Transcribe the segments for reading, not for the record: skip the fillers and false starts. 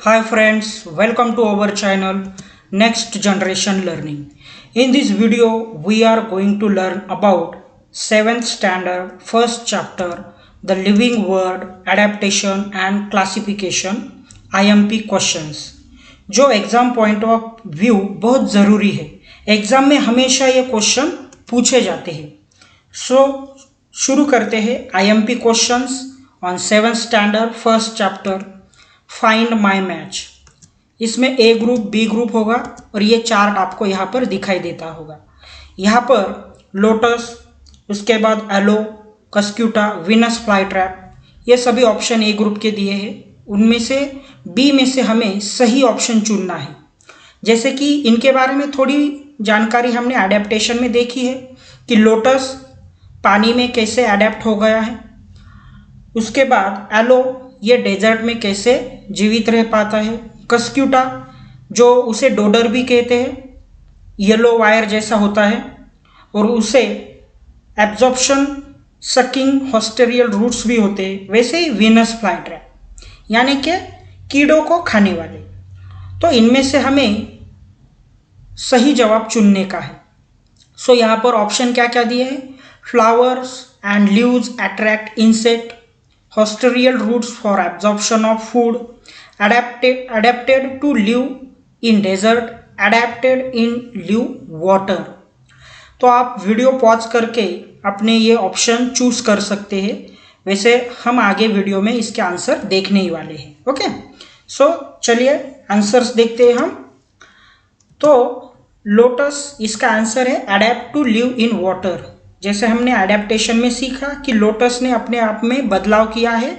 Hi friends, welcome to our channel Next Generation Learning. In this video, we are going to learn about 7th standard first chapter the living word adaptation and classification IMP questions. जो exam point of view बहुत ज़रूरी है. Exam में हमेशा ये question पूछे जाते हैं. सो शुरू करते हैं IMP questions on 7th standard first chapter find my match. इसमें ए ग्रुप बी ग्रुप होगा और ये चार्ट आपको यहाँ पर दिखाई देता होगा. यहाँ पर लोटस, उसके बाद aloe, cuscuta, Venus fly trap, ये सभी ऑप्शन ए ग्रुप के दिए हैं. उनमें से बी में से हमें सही ऑप्शन चुनना है. जैसे कि इनके बारे में थोड़ी जानकारी हमने एडेप्टेशन में देखी है कि लोटस पानी में कैसे अडेप्ट हो गया है. उसके बाद एलो ये डेजर्ट में कैसे जीवित रह पाता है. कस्क्यूटा जो उसे डोडर भी कहते हैं, येलो वायर जैसा होता है और उसे एब्जॉर्प्शन सकिंग हॉस्टेरियल रूट्स भी होते हैं. वैसे ही विनस फ्लाई ट्रैप यानी कि कीड़ों को खाने वाले. तो इनमें से हमें सही जवाब चुनने का है. सो यहाँ पर ऑप्शन क्या क्या दिए हैं. Flowers and leaves attract insect, hosterial roots for absorption of food, adapted to live in desert, adapted in live water. तो आप वीडियो पॉज करके अपने ये ऑप्शन चूज कर सकते हैं. वैसे हम आगे वीडियो में इसके आंसर देखने ही वाले हैं. ओके, सो चलिए आंसर्स देखते हैं हम. तो लोटस इसका आंसर है adapt to live in water. जैसे हमने एडेप्टेशन में सीखा कि लोटस ने अपने आप में बदलाव किया है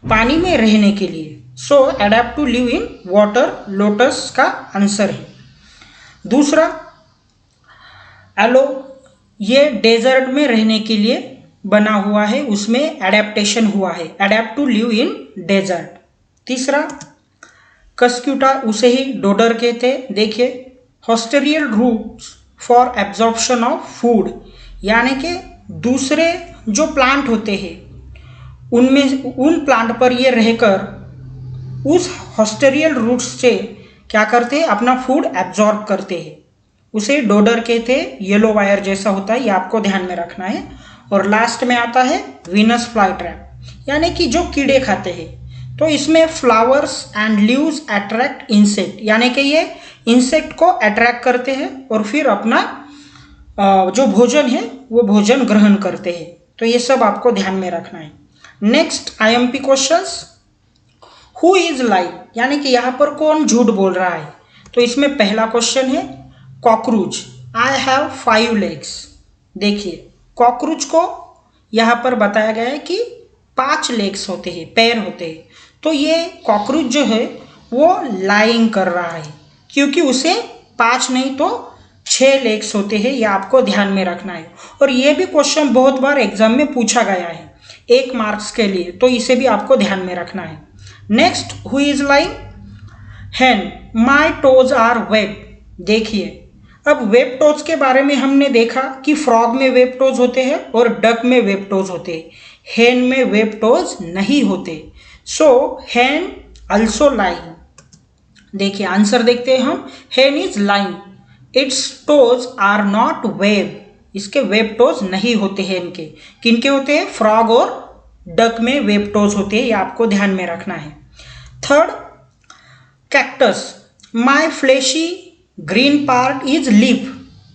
पानी में रहने के लिए. So adapt to live in water lotus का आंसर है. दूसरा एलो ये डेजर्ट में रहने के लिए बना हुआ है, उसमें एडेप्टेशन हुआ है, adapt to live in desert. तीसरा कस्क्यूटा उसे ही डोडर कहते. देखिए haustorial roots for absorption of food यानी कि दूसरे जो प्लांट होते हैं उन प्लांट पर ये रहकर उस हॉस्टेरियल रूट्स से क्या करते हैं, अपना फूड एब्जॉर्ब करते हैं. उसे डोडर कहते हैं, येलो वायर जैसा होता है, ये आपको ध्यान में रखना है. और लास्ट में आता है विनस फ्लाई ट्रैप यानी कि जो कीड़े खाते हैं. तो इसमें flowers and leaves attract insect यानी कि ये इंसेक्ट को अट्रैक्ट करते हैं और फिर अपना जो भोजन है वो भोजन ग्रहण करते हैं. तो ये सब आपको ध्यान में रखना है. Next IMP questions. Who is lying यानी कि यहाँ पर कौन झूठ बोल रहा है. तो इसमें पहला क्वेश्चन है कॉकरोच आई हैव 5 legs. देखिए कॉकरोच को यहाँ पर बताया गया है कि 5 legs होते हैं, पैर होते हैं. तो ये कॉकरोच जो है वो लाइंग कर रहा है क्योंकि उसे 5 नहीं तो 6 legs होते हैं. ये आपको ध्यान में रखना है. और ये भी क्वेश्चन बहुत बार एग्जाम में पूछा गया है 1 मार्क्स के लिए, तो इसे भी आपको ध्यान में रखना है. Next who is lying. Hen my toes are web. देखिए अब वेब टोज के बारे में हमने देखा कि फ्रॉग में वेब टोज होते हैं और डक में वेब टोज होते हैं. हैन में वेब टोज नहीं होते. So hen also lying. देखिए आंसर देखते हैं हम. Hen is lying, its toes are not web. इसके वेब टोज नहीं होते हैं. इनके किनके होते हैं, फ्रॉग और डक में वेब टोज होते हैं. ये आपको ध्यान में रखना है. Third cactus my fleshy green part is leaf.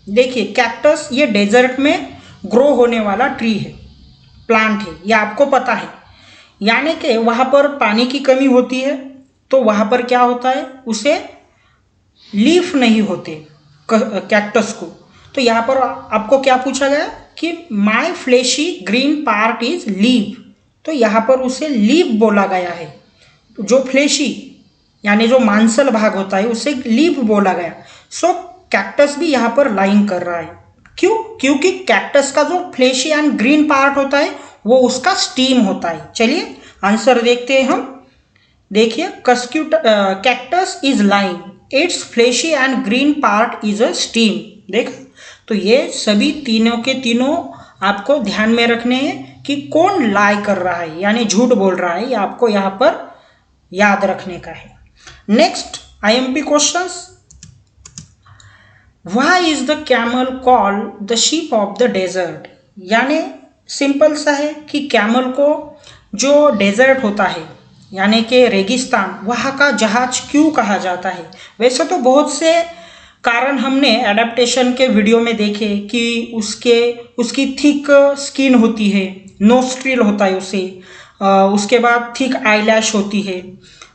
देखिए कैक्टस ये डेजर्ट में ग्रो होने वाला ट्री है, प्लांट है, ये आपको पता है. यानी कि वहाँ पर पानी की कमी होती है तो वहाँ पर क्या होता है, उसे लीफ नहीं होते कैक्टस को. तो यहाँ पर आपको क्या पूछा गया कि my fleshy green part is leaf. तो यहाँ पर उसे लीफ बोला गया है. जो फ्लैशी यानी जो मांसल भाग होता है उसे लीफ बोला गया. सो कैक्टस भी यहाँ पर लाइंग कर रहा है. क्यों, क्योंकि कैक्टस का जो फ्लैशी एंड ग्रीन पार्ट होता है वो उसका स्टीम होता है. चलिए आंसर देखते हैं हम. देखिए cactus is lying, it's flashy and green part is a steam. देख तो ये सभी तीनों के तीनों आपको ध्यान में रखने हैं कि कौन लाई कर रहा है यानी झूठ बोल रहा है. ये आपको यहाँ पर याद रखने का है. Next IMP questions. Why is the camel called the sheep of the desert? यानी सिंपल सा है कि कैमल को जो डेजर्ट होता है यानी कि रेगिस्तान, वहाँ का जहाज क्यों कहा जाता है। वैसे तो बहुत से कारण हमने एडेप्टेशन के वीडियो में देखे कि उसकी थिक स्किन होती है, नोस्ट्रिल होता है उसके बाद थिक आईलैश होती है,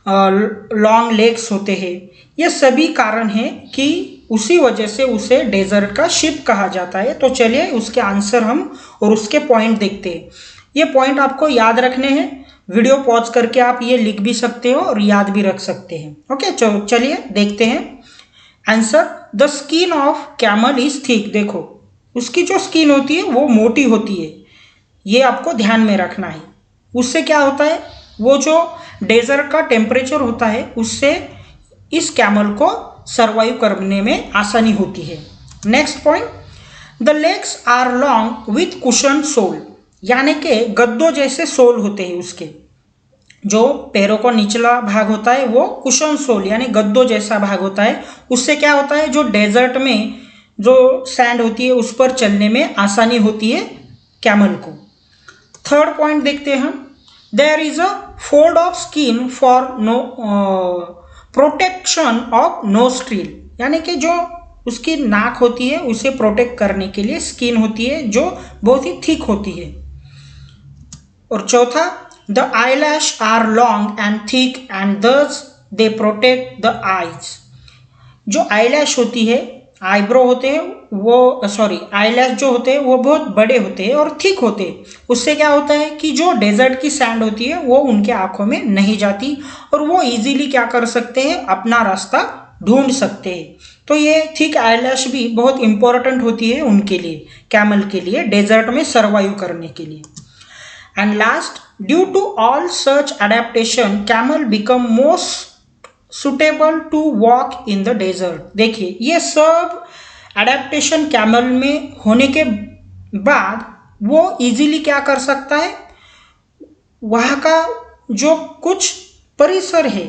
लॉन्ग लेग्स होते हैं। ये सभी कारण हैं कि उसी वजह से उसे डेजर्ट का शिप कहा जाता है। तो चलिए उसके आंसर हम और उसके पॉइंट देखते हैं। ये पॉइंट आपको याद रखने हैं, वीडियो पॉज करके आप ये लिख भी सकते हो और याद भी रख सकते हैं। ओके, चलिए देखते हैं answer. The skin of camel is thick. देखो उसकी जो स्किन होती है वो मोटी होती है, ये आपको ध्यान में रखना है। उससे क्या होता है, वो जो डेजर्ट का टेम्परेचर होता है उससे इस कैमल को सर्वाइव करने में आसानी होती है। Next point, the legs are long with cushion sole. यानी कि गद्दों जैसे सोल होते हैं उसके, जो पैरों को निचला भाग होता है वो कुशन सोल यानी गद्दों जैसा भाग होता है। उससे क्या होता है, जो डेजर्ट में जो सैंड होती है उस पर चलने में आसानी होती है कैमल को। थर्ड पॉइंट देखते हैं हम। There is a fold of skin for protection of nostril. यानी कि जो उसकी नाक होती है उसे प्रोटेक्ट करने के लिए स्किन होती है जो बहुत ही थिक होती है। और चौथा, the eyelash are long and thick and thus they protect the eyes. जो आईलैश होती है, आईब्रो होते हैं वो, सॉरी आईलैश जो होते हैं वो बहुत बड़े होते हैं और थिक होते हैं। उससे क्या होता है कि जो डेजर्ट की सैंड होती है वो उनके आंखों में नहीं जाती और वो इजीली क्या कर सकते हैं, अपना रास्ता ढूंढ सकते हैं। तो ये थिक आईलैश भी बहुत इंपॉर्टेंट होती है उनके लिए, कैमल के लिए, डेजर्ट में सर्वाइव करने के लिए। And last, due to all such adaptation camel become most suitable to walk in the desert. देखिए ये सब एडेप्टेशन कैमल में होने के बाद वो इजीली क्या कर सकता है, वहाँ का जो कुछ परिसर है,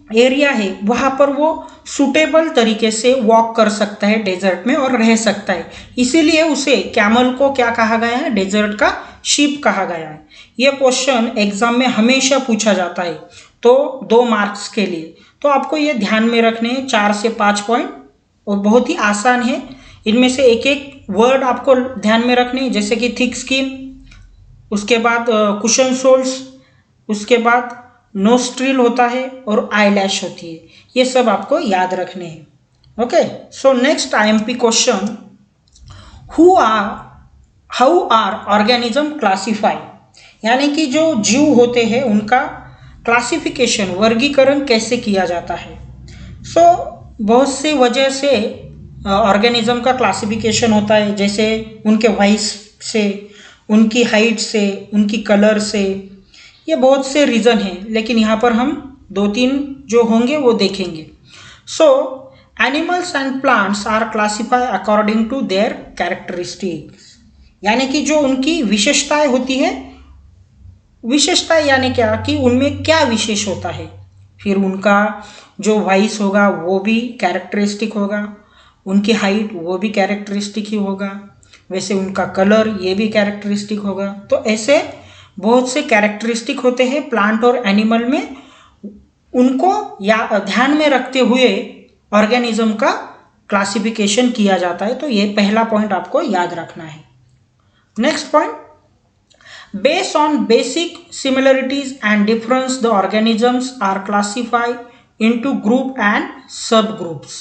एरिया है, वहाँ पर वो सुटेबल तरीके से वॉक कर सकता है डेजर्ट में और रह सकता है। इसीलिए उसे कैमल को क्या कहा गया है, डेजर्ट का शीप कहा गया है। ये क्वेश्चन एग्जाम में हमेशा पूछा जाता है, तो 2 मार्क्स के लिए। तो आपको ये ध्यान में रखने हैं 4 से 5 पॉइंट और बहुत ही आसान है। इनमें से एक एक वर्ड आपको ध्यान में रखने हैं, जैसे कि थिक स्किन, उसके बाद कुशन सोल्स, उसके बाद नोस्ट्रिल होता है और आईलैश होती है। ये सब आपको याद रखने हैं। Okay, so next IMP question, how are organism classify. यानी कि जो जीव होते हैं उनका क्लासिफिकेशन, वर्गीकरण कैसे किया जाता है। सो बहुत से वजह से ऑर्गेनिज्म का क्लासिफिकेशन होता है, जैसे उनके वॉइस से, उनकी हाइट से, उनकी कलर से, ये बहुत से रीज़न हैं, लेकिन यहाँ पर हम 2-3 जो होंगे वो देखेंगे। So animals and plants are classify according to their characteristics. यानी कि जो उनकी विशेषताएं होती है, विशेषता यानी क्या कि उनमें क्या विशेष होता है, फिर उनका जो वॉइस होगा वो भी कैरेक्टरिस्टिक होगा, उनकी हाइट वो भी कैरेक्टरिस्टिक ही होगा, वैसे उनका कलर ये भी कैरेक्टरिस्टिक होगा। तो ऐसे बहुत से कैरेक्टरिस्टिक होते हैं प्लांट और एनिमल में, उनको या ध्यान में रखते हुए ऑर्गेनिज्म का क्लासिफिकेशन किया जाता है। तो ये पहला पॉइंट आपको याद रखना है। Next point, based on basic similarities and difference the organisms are classified into group and subgroups।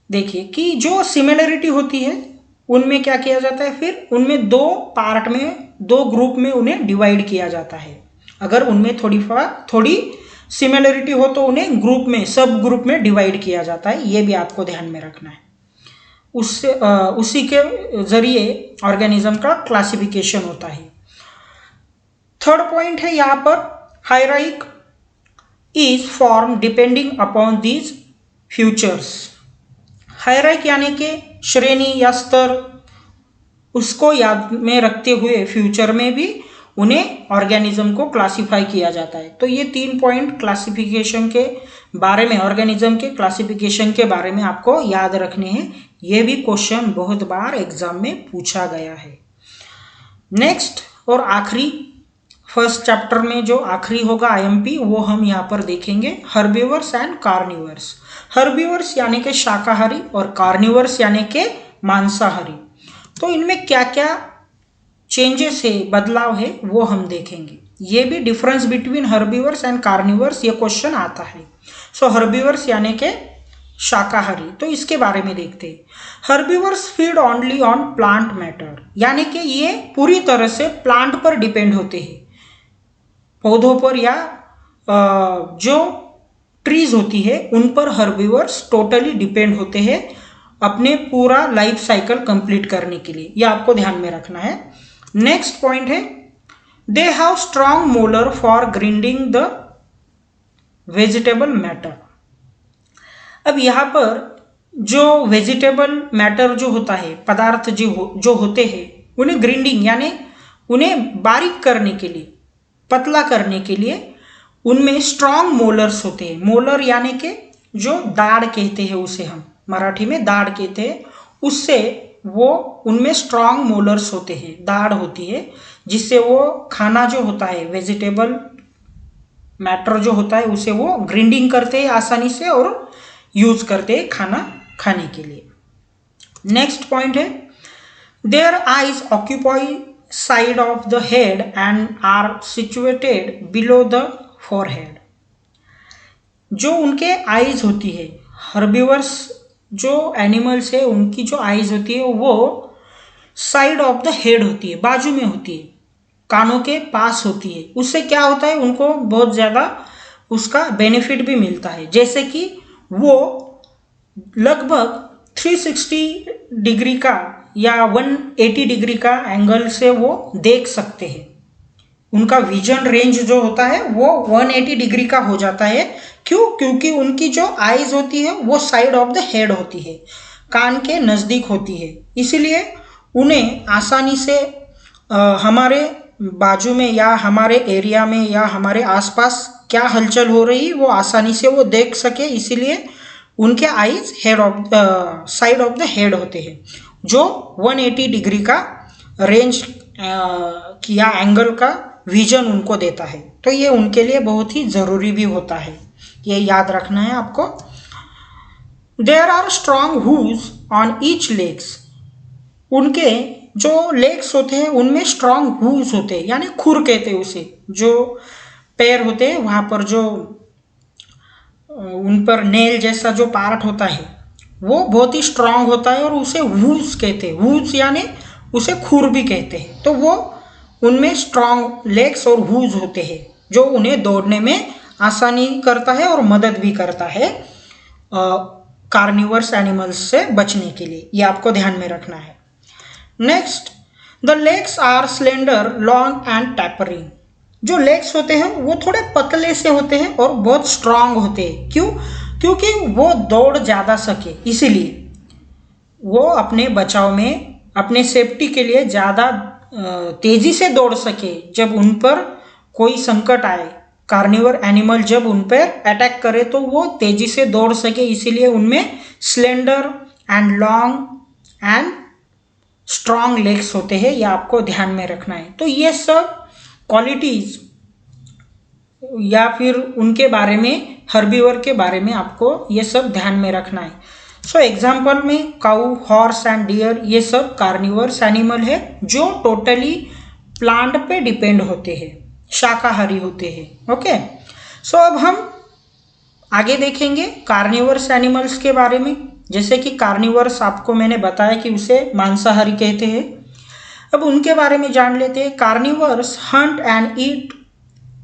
देखिए कि जो सिमिलरिटी होती है उनमें क्या किया जाता है, फिर उनमें 2 पार्ट में, 2 ग्रुप में उन्हें डिवाइड किया जाता है। अगर उनमें थोड़ी सिमिलरिटी हो तो उन्हें ग्रुप में, सब ग्रुप में डिवाइड किया जाता है। ये भी आपको ध्यान में रखना है। उससे उसी के जरिए ऑर्गेनिज्म का क्लासिफिकेशन होता है। थर्ड पॉइंट है यहाँ पर, hierarchy is form depending upon these futures. Hierarchy यानी कि श्रेणी या स्तर, उसको याद में रखते हुए फ्यूचर में भी उन्हें ऑर्गेनिज्म को क्लासिफाई किया जाता है। तो ये 3 पॉइंट क्लासिफिकेशन के बारे में, ऑर्गेनिज्म के क्लासिफिकेशन के बारे में आपको याद रखने हैं। ये भी क्वेश्चन बहुत बार एग्जाम में पूछा गया है। नेक्स्ट और आखिरी, फर्स्ट चैप्टर में जो आखिरी होगा आईएमपी, वो हम यहाँ पर देखेंगे, हर्बीवर्स एंड कार्निवर्स। हर्बीवर्स यानी कि शाकाहारी और कार्निवर्स यानी कि मांसाहारी। तो इनमें क्या क्या चेंजेस है, बदलाव है, वो हम देखेंगे। ये भी difference between herbivores and carnivores, ये क्वेश्चन आता है। सो हर्बीवर्स यानी कि शाकाहारी, तो इसके बारे में देखते हैं। Herbivores feed only on plant matter, यानी कि ये पूरी तरह से प्लांट पर डिपेंड होते हैं, पौधों पर या जो ट्रीज होती है उन पर हर्बीवर्स टोटली डिपेंड होते हैं अपने पूरा लाइफ साइकिल कंप्लीट करने के लिए। यह आपको ध्यान में रखना है। नेक्स्ट पॉइंट है, they have strong molar for grinding the vegetable matter. अब यहाँ पर जो वेजिटेबल मैटर जो होता है, पदार्थ जो होते हैं, उन्हें ग्राइंडिंग यानी उन्हें बारीक करने के लिए, पतला करने के लिए उनमें स्ट्रॉन्ग मोलर्स होते हैं। मोलर यानी कि जो दाढ़ कहते हैं, उसे हम मराठी में दाढ़ कहते हैं, उससे वो उनमें स्ट्रॉन्ग मोलर्स होते हैं, दाढ़ होती है, जिससे वो खाना जो होता है, वेजिटेबल मैटर जो होता है, उसे वो ग्राइंडिंग करते हैं आसानी से और यूज करते हैं खाना खाने के लिए। नेक्स्ट पॉइंट है, their eyes occupy side of the head and are situated below the forehead. जो उनके आईज होती है, हर्बीवर्स जो एनिमल्स है उनकी जो आईज होती है वो साइड ऑफ द हेड होती है, बाजू में होती है, कानों के पास होती है। उससे क्या होता है, उनको बहुत ज़्यादा उसका बेनिफिट भी मिलता है, जैसे कि वो लगभग 360 डिग्री का या 180 डिग्री का एंगल से वो देख सकते हैं। उनका विजन रेंज जो होता है वो 180 डिग्री का हो जाता है। क्यों? क्योंकि उनकी जो आईज होती है वो साइड ऑफ द हेड होती है, कान के नज़दीक होती है, इसलिए उन्हें आसानी से हमारे बाजू में या हमारे एरिया में या हमारे आसपास क्या हलचल हो रही वो आसानी से वो देख सके, इसीलिए उनके eyes head of side of the head होते हैं, जो 180 डिग्री का रेंज या एंगल का विजन उनको देता है। तो ये उनके लिए बहुत ही ज़रूरी भी होता है, ये याद रखना है आपको। There are strong hooves on each legs. उनके जो लेग्स होते हैं उनमें स्ट्रॉन्ग हूज होते हैं, यानी खुर कहते हैं उसे, जो पैर होते हैं वहाँ पर जो उन पर नेल जैसा जो पार्ट होता है वो बहुत ही स्ट्रांग होता है और उसे हूज कहते हैं। हूज यानी उसे खुर भी कहते हैं। तो वो उनमें स्ट्रांग लेग्स और हूज होते हैं जो उन्हें दौड़ने में आसानी करता है और मदद भी करता है कार्निवर्स एनिमल्स से बचने के लिए। ये आपको ध्यान में रखना है। Next, the legs are slender, long and tapering. जो लेग्स होते हैं वो थोड़े पतले से होते हैं और बहुत स्ट्रांग होते हैं। क्यों? क्योंकि वो दौड़ ज़्यादा सके, इसीलिए वो अपने बचाव में, अपने सेफ्टी के लिए ज़्यादा तेज़ी से दौड़ सके। जब उन पर कोई संकट आए, कार्निवर एनिमल जब उन पर अटैक करे तो वो तेज़ी से दौड़ सके, इसीलिए उनमें slender and long and strong legs होते हैं। यह आपको ध्यान में रखना है। तो ये सब क्वालिटीज़ या फिर उनके बारे में, हर्बीवर के बारे में आपको ये सब ध्यान में रखना है। सो एग्जाम्पल में काऊ, हॉर्स एंड डियर, ये सब कार्निवर्स एनिमल है जो टोटली प्लांट पे डिपेंड होते हैं, शाकाहारी होते हैं। ओके, सो अब हम आगे देखेंगे कार्निवर्स एनिमल्स के बारे में। जैसे कि कार्निवर्स आपको मैंने बताया कि उसे मांसाहारी कहते हैं। अब उनके बारे में जान लेते हैं। Carnivores Hunt and eat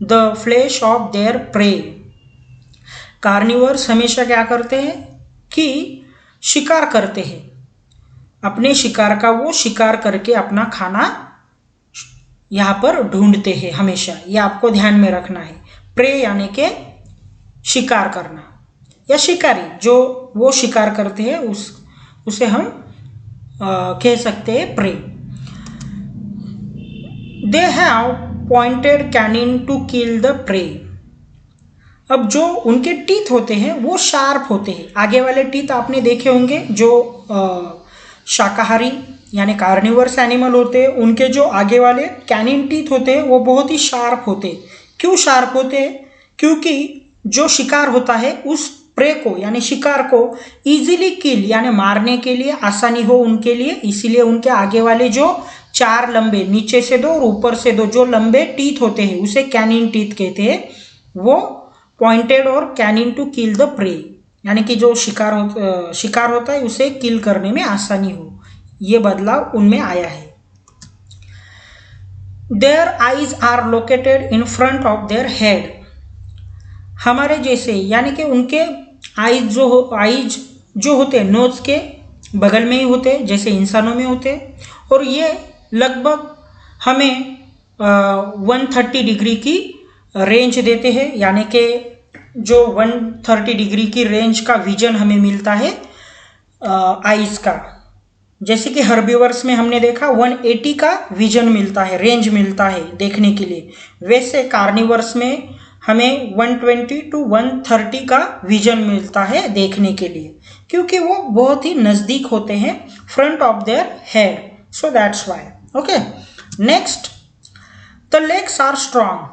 the flash of their pray. Carnivores हमेशा क्या करते हैं कि शिकार करते हैं, अपने शिकार का वो शिकार करके अपना खाना यहाँ पर ढूंढते हैं हमेशा। ये आपको ध्यान में रखना है। प्रे यानी कि शिकार करना या शिकारी, जो वो शिकार करते हैं उसे हम कह सकते हैं prey. They have pointed canine to kill the prey. अब जो उनके टीथ होते हैं वो शार्प होते हैं। आगे वाले टीथ आपने देखे होंगे जो शाकाहारी यानी कार्निवर्स एनिमल होते हैं, उनके जो आगे वाले कैनिन टीथ होते हैं वो बहुत ही शार्प होते हैं। क्यों शार्प होते हैं? क्योंकि जो शिकार होता है उस प्रे को यानी शिकार को इजीली किल यानी मारने के लिए आसानी हो उनके लिए, इसीलिए उनके आगे वाले जो 4 लंबे, नीचे से 2 और ऊपर से 2 जो लंबे टीथ होते हैं उसे कैनिन टीथ कहते हैं। वो पॉइंटेड और canine to kill the prey यानी कि जो शिकार होता है उसे किल करने में आसानी हो, ये बदलाव उनमें आया है। Their eyes are located in front of their head. हमारे जैसे यानी कि उनके आईज जो होते हैं नोज के बगल में ही होते हैं जैसे इंसानों में होते हैं, और ये लगभग हमें 130 डिग्री की रेंज देते हैं, यानी कि जो 130 डिग्री की रेंज का विजन हमें मिलता है आईज का। जैसे कि हर्बीवर्स में हमने देखा 180 का विजन मिलता है, रेंज मिलता है देखने के लिए, वैसे कार्निवर्स में हमें 120 टू 130 का विजन मिलता है देखने के लिए, क्योंकि वो बहुत ही नज़दीक होते हैं front of their head, so that's why. Okay, next, the legs are strong.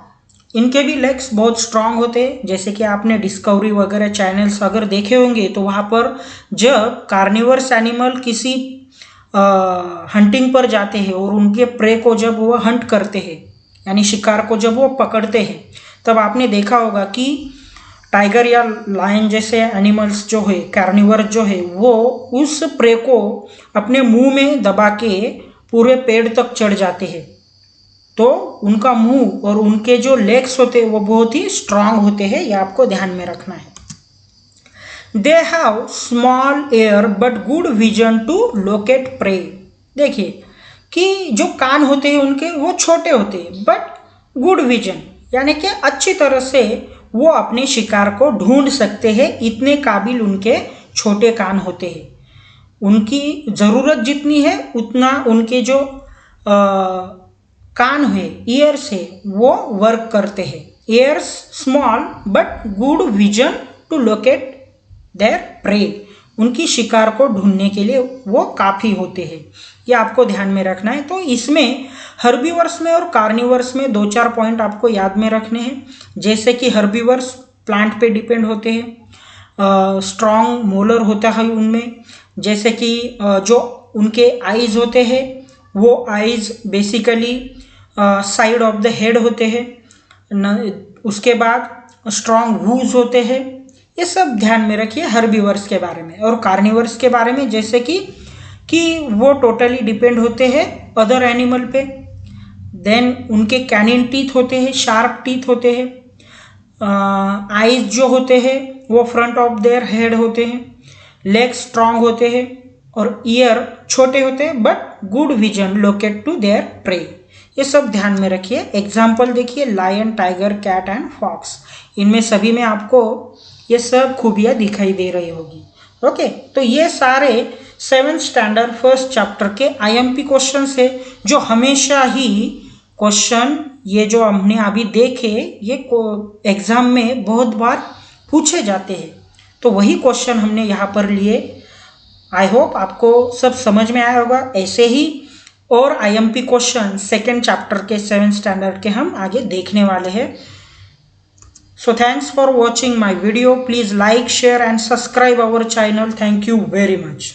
इनके भी लेग्स बहुत स्ट्रांग होते हैं। जैसे कि आपने डिस्कवरी वगैरह चैनल्स अगर देखे होंगे तो वहाँ पर जब कार्निवर्स एनिमल किसी हंटिंग पर जाते हैं और उनके प्रे को जब वो हंट करते हैं यानी शिकार को जब वो पकड़ते हैं, तब आपने देखा होगा कि टाइगर या लायन जैसे एनिमल्स जो है, कार्निवर जो है, वो उस प्रे को अपने मुंह में दबा के पूरे पेड़ तक चढ़ जाते हैं। तो उनका मुंह और उनके जो लेग्स होते हैं वो बहुत ही स्ट्रांग होते हैं, ये आपको ध्यान में रखना है। They have small ear but good vision to locate prey. देखिए कि जो कान होते हैं उनके वो छोटे होते हैं बट गुड विजन यानी कि अच्छी तरह से वो अपने शिकार को ढूंढ सकते हैं, इतने काबिल उनके छोटे कान होते हैं। उनकी ज़रूरत जितनी है उतना उनके जो कान है, ईयर्स है, वो वर्क करते हैं। Ears small but good vision to locate their prey, उनकी शिकार को ढूंढने के लिए वो काफ़ी होते हैं, ये आपको ध्यान में रखना है। तो इसमें हर्बीवर्स में और कार्निवर्स में 2-4 पॉइंट आपको याद में रखने हैं। जैसे कि हर्बीवर्स प्लांट पे डिपेंड होते हैं, स्ट्रॉन्ग मोलर होता है उनमें। जैसे कि जो उनके आईज होते हैं वो eyes basically side of the head होते हैं। उसके बाद स्ट्रॉन्ग हूव्स होते हैं। ये सब ध्यान में रखिए हर्बीवर्स के बारे में। और कार्निवर्स के बारे में जैसे कि वो टोटली डिपेंड होते हैं अदर एनिमल पे। देन उनके कैनिन टीथ होते हैं, शार्प टीथ होते हैं। आईज जो होते हैं वो फ्रंट ऑफ देयर हेड होते हैं। लेग्स स्ट्रॉन्ग होते हैं और ईयर छोटे होते हैं but good vision locate to their prey. ये सब ध्यान में रखिए। एग्जाम्पल देखिए, lion, tiger, cat and fox, इनमें सभी में आपको ये सब खूबियाँ दिखाई दे रही होगी। ओके, तो ये सारे 7th स्टैंडर्ड फर्स्ट चैप्टर के IMP क्वेश्चंस है जो हमेशा ही क्वेश्चन ये जो हमने अभी देखे ये एग्जाम में बहुत बार पूछे जाते हैं, तो वही क्वेश्चन हमने यहाँ पर लिए। आई होप आपको सब समझ में आया होगा। ऐसे ही और IMP क्वेश्चन 2nd चैप्टर के 7th स्टैंडर्ड के हम आगे देखने वाले हैं। So thanks for watching my video. Please like, share and subscribe our channel. Thank you very much.